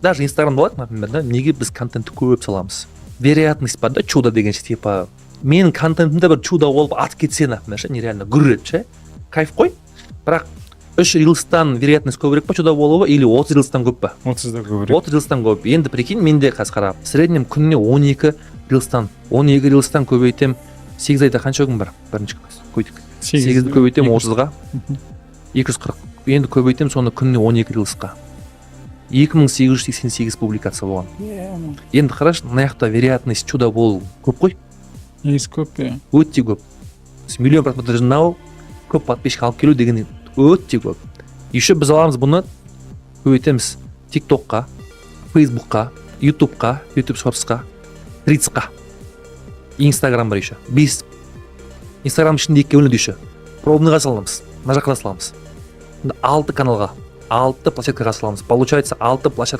даже инстаграмда болады, например, да, неге біз контентті көп саламыз? Вероятность бар да, чудо дегенше, типа менің контентімде бір чудо болып атып кетсе, например, ше, нереально гүррет ше, кайф қой. Бірақ 3 рилстан вероятность көбірек па чудо болуы, или 30 рилстан көп па? 30-да көбірек. 30 рилстан көп. Енді прикинь, менде қазір қарап, в среднем күніне 12 рилстан көбейтем. 8 айда қанша күн бар? Бірінші көйтік. 8-ді көбейтем 30-ға. 240. Енді көбейтем соны күніне 12 рилсқа. 2888 публикация болған. Енді қарашы, мына жақта вероятность чудо болу көп қой. Негізі көп, Өте көп. Миллион просмотр жинау, көп подписчик алып келу деген өте көп. Еще біз аламыз бұны көбейтеміз TikTokқа, Facebookқа, YouTubeқа, YouTube Shortsқа, Threadsқа. Instagram бар еще. 5. Instagram ішінде 2 бөлінеді еще. Пробныйға саламыз. Мына жаққа саламыз. 6 каналға, 6 площадкаға саламыз. Получается 6 площадка